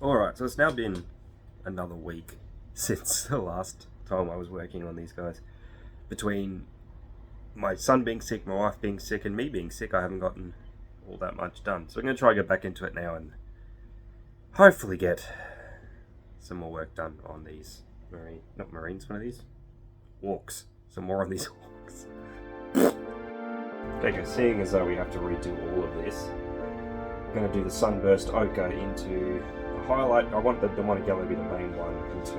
Alright, so it's now been another week since the last time I was working on these guys. Between my son being sick, my wife being sick, and me being sick, I haven't gotten all that much done. So I'm going to try to get back into it now and hopefully get some more work done on these not marines, one of these? Walks. Some more of these walks. Okay, seeing as though we have to redo all of this, I'm going to do the sunburst ochre into the highlight. I want the demonic yellow to be the main one, into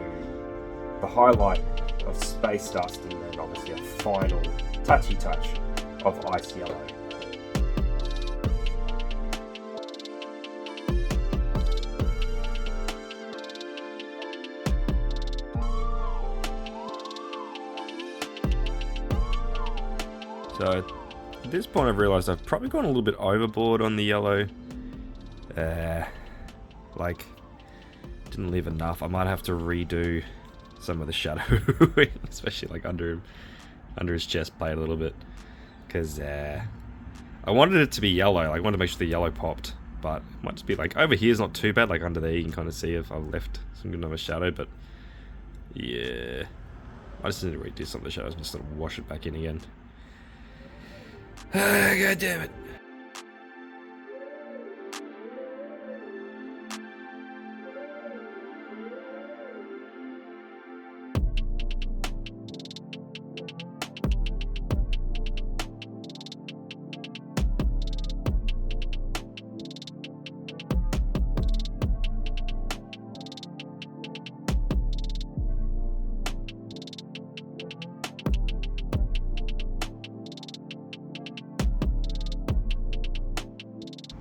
the highlight of space dust, and then obviously a final touchy touch of ice yellow. So at this point I've realised I've probably gone a little bit overboard on the yellow. Like, didn't leave enough. I might have to redo some of the shadowing, especially like under his chest plate a little bit, because I wanted it to be yellow. Like, I wanted to make sure the yellow popped, but it might just be like over here is not too bad. Like under there you can kind of see if I've left some good enough shadow, but yeah, I just need to redo some of the shadows and just sort of wash it back in again. God damn it.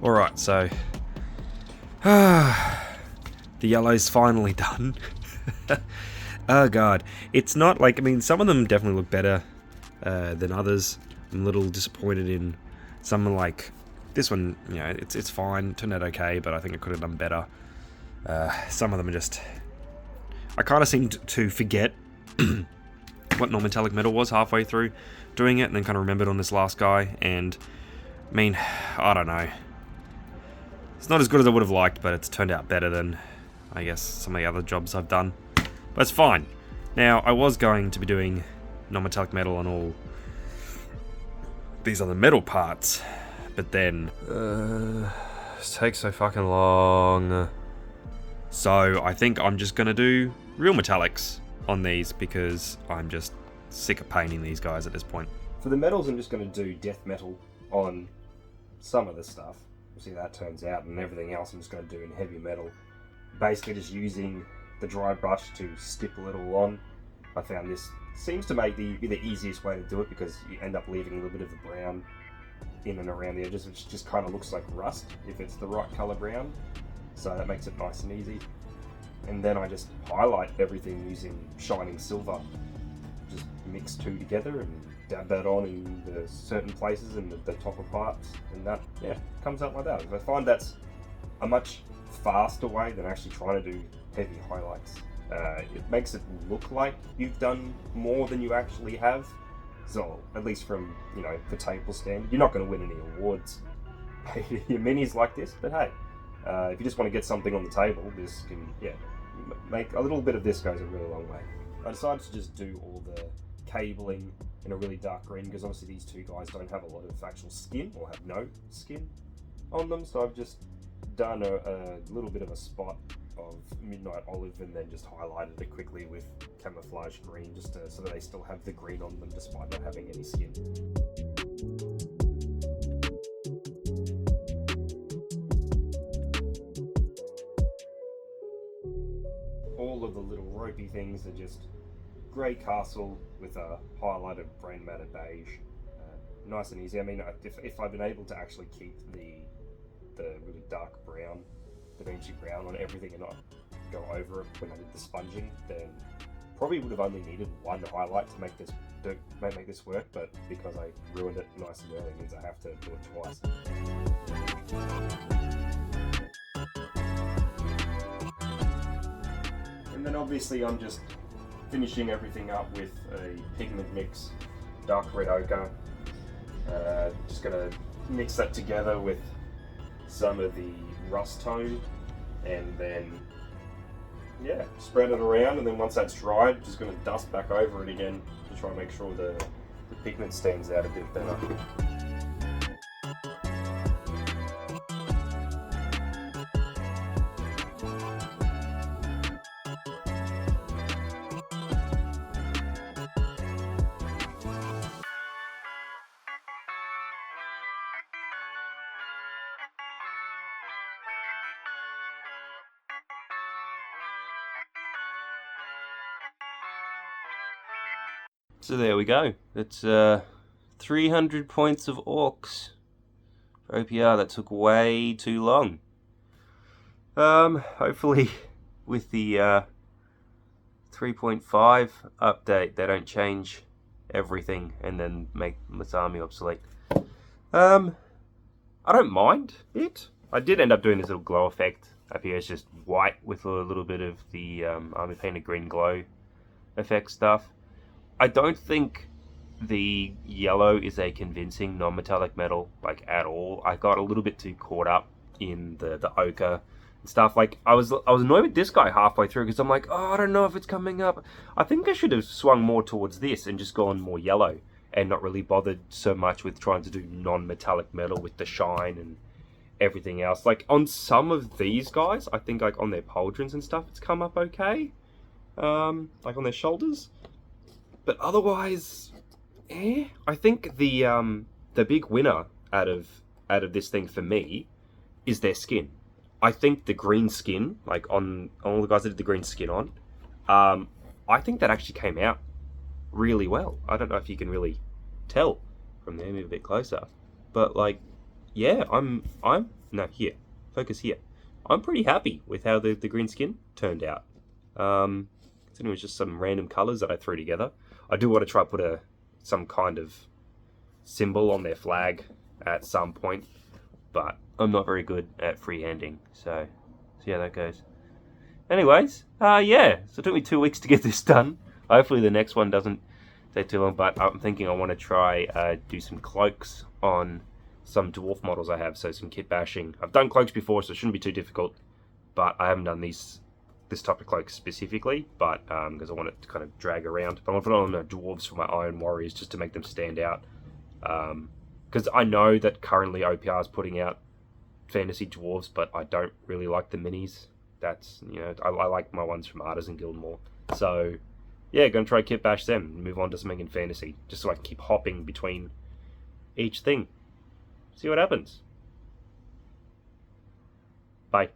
Alright, so the yellow's finally done. Oh god, it's not like, I mean, some of them definitely look better than others. I'm a little disappointed in some, like this one. You know, it's fine, turned out okay, but I think I could have done better. Some of them are just, I kind of seemed to forget what non-metallic metal was halfway through doing it, and then kind of remembered on this last guy, and I mean, I don't know. It's not as good as I would have liked, but it's turned out better than, I guess, some of the other jobs I've done. But it's fine. Now, I was going to be doing non-metallic metal on all these other metal parts, but then it takes so fucking long. So I think I'm just going to do real metallics on these, because I'm just sick of painting these guys at this point. For the metals, I'm just going to do death metal on some of the stuff. See how that turns out, and everything else I'm just going to do in heavy metal. Basically just using the dry brush to stipple it all on. I found this seems to be the easiest way to do it, because you end up leaving a little bit of the brown in and around the edges, which just kind of looks like rust if it's the right colour brown. So that makes it nice and easy. And then I just highlight everything using shining silver. Just mix two together and dab that on in the certain places in the topper parts, and that, yeah, comes out like that. I find that's a much faster way than actually trying to do heavy highlights. It makes it look like you've done more than you actually have. So, at least from, you know, the table stand, you're not going to win any awards your minis like this, but hey, if you just want to get something on the table, this can, yeah, make a little bit of this goes a really long way. I decided to just do all the cabling in a really dark green, because obviously these two guys don't have a lot of actual skin, or have no skin on them, so I've just done a little bit of a spot of midnight olive and then just highlighted it quickly with camouflage green, just so that they still have the green on them despite not having any skin. All of the little ropey things are just grey castle with a highlighted brain matter beige. Nice and easy. I mean, if I've been able to actually keep the really dark brown, the beigey brown on everything and not go over it when I did the sponging, then probably would have only needed one highlight to make this work, but because I ruined it nice and early, means I have to do it twice. And then obviously I'm just finishing everything up with a pigment mix, dark red ochre. Just gonna mix that together with some of the rust tone and then yeah, spread it around, and then once that's dried, just going to dust back over it again to try and make sure the pigment stands out a bit better. So there we go. It's 300 points of orcs for OPR. That took way too long. Hopefully with the 3.5 update they don't change everything and then make this army obsolete. I don't mind it. I did end up doing this little glow effect up here. It's just white with a little bit of the army painted green glow effect stuff. I don't think the yellow is a convincing non-metallic metal, like, at all. I got a little bit too caught up in the ochre and stuff. Like, I was annoyed with this guy halfway through because I'm like, oh, I don't know if it's coming up. I think I should have swung more towards this and just gone more yellow and not really bothered so much with trying to do non-metallic metal with the shine and everything else. Like, on some of these guys, I think, like, on their pauldrons and stuff, it's come up okay. Like, on their shoulders. But otherwise, I think the big winner out of this thing for me is their skin. I think the green skin, like on all the guys that did the green skin on, I think that actually came out really well. I don't know if you can really tell from there, maybe a bit closer, but like, yeah, no, here, focus here. I'm pretty happy with how the green skin turned out. It was just some random colours that I threw together. I do want to try put some kind of symbol on their flag at some point, but I'm not very good at freehanding, so see how that goes. Anyways, yeah, so it took me 2 weeks to get this done. Hopefully the next one doesn't take too long, but I'm thinking I want to try do some cloaks on some dwarf models I have, so some kit bashing. I've done cloaks before, so it shouldn't be too difficult, but I haven't done this type of cloak specifically, but because I want it to kind of drag around. But I want to put on the dwarves for my Iron Warriors just to make them stand out. Because I know that currently OPR is putting out fantasy dwarves, but I don't really like the minis. That's, you know, I like my ones from Artisan Guild more. So yeah, gonna try kit bash them and move on to something in fantasy, just so I can keep hopping between each thing. See what happens. Bye.